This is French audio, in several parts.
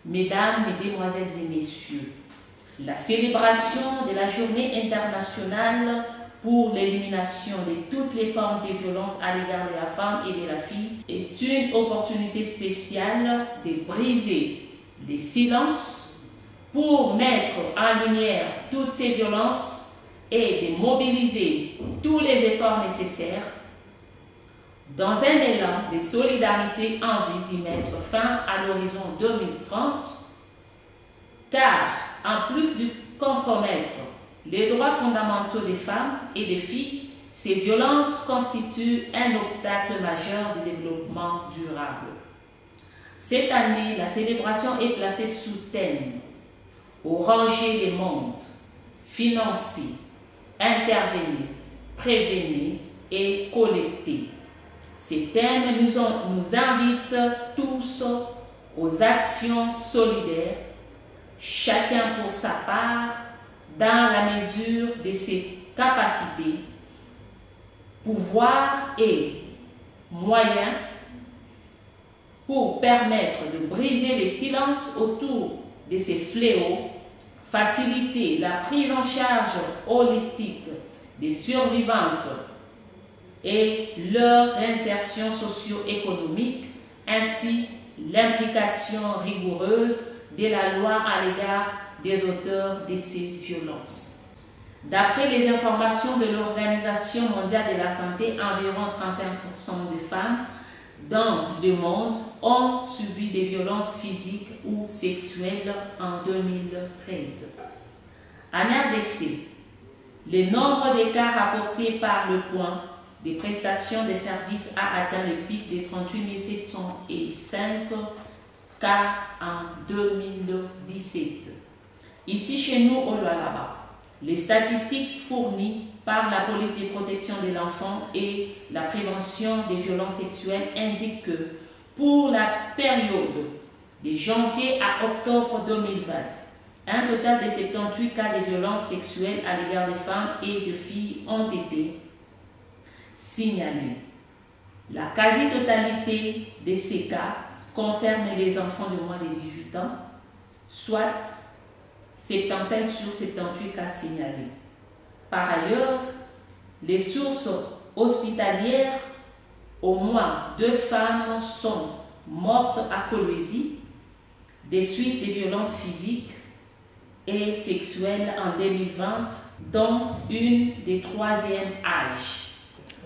Mesdames, Mesdemoiselles et Messieurs, la célébration de la Journée internationale pour l'élimination de toutes les formes de violence à l'égard de la femme et de la fille est une opportunité spéciale de briser les silences pour mettre en lumière toutes ces violences et de mobiliser tous les efforts nécessaires dans un élan de solidarité en vue d'y mettre fin à l'horizon 2030, car en plus de compromettre les droits fondamentaux des femmes et des filles, ces violences constituent un obstacle majeur du développement durable. Cette année, la célébration est placée sous thème « Au rangé des mondes, financer, intervenir, prévenir et collecter ». Ces thèmes nous invitent tous aux actions solidaires, chacun pour sa part, dans la mesure de ses capacités, pouvoirs et moyens pour permettre de briser les silences autour de ces fléaux, faciliter la prise en charge holistique des survivantes et leur insertion socio-économique, ainsi l'implication rigoureuse de la loi à l'égard des auteurs de ces violences. D'après les informations de l'Organisation mondiale de la santé, environ 35% des femmes dans le monde ont subi des violences physiques ou sexuelles en 2013. En RDC, le nombre des cas rapportés par le point des prestations de services a atteint le pic de 38 705 cas en 2017. Ici chez nous au Lualaba, les statistiques fournies par la police de protection de l'enfant et la prévention des violences sexuelles indiquent que pour la période de janvier à octobre 2020, un total de 78 cas de violences sexuelles à l'égard des femmes et de filles ont été signalés. La quasi-totalité de ces cas concerne les enfants de moins de 18 ans, soit 75 sur 78 cas signalés. Par ailleurs, les sources hospitalières, au moins 2 femmes sont mortes à Kolwezi des suites de violences physiques et sexuelles en 2020, dont une de 3e âge.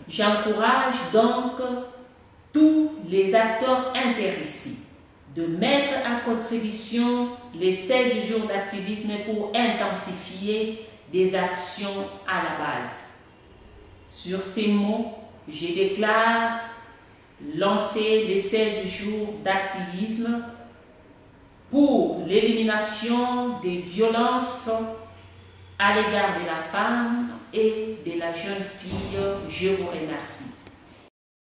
J'encourage donc tous les acteurs intéressés de mettre à contribution les 16 jours d'activisme pour intensifier des actions à la base. Sur ces mots, je déclare lancer les 16 jours d'activisme pour l'élimination des violences à l'égard de la femme et de la jeune fille. Je vous remercie.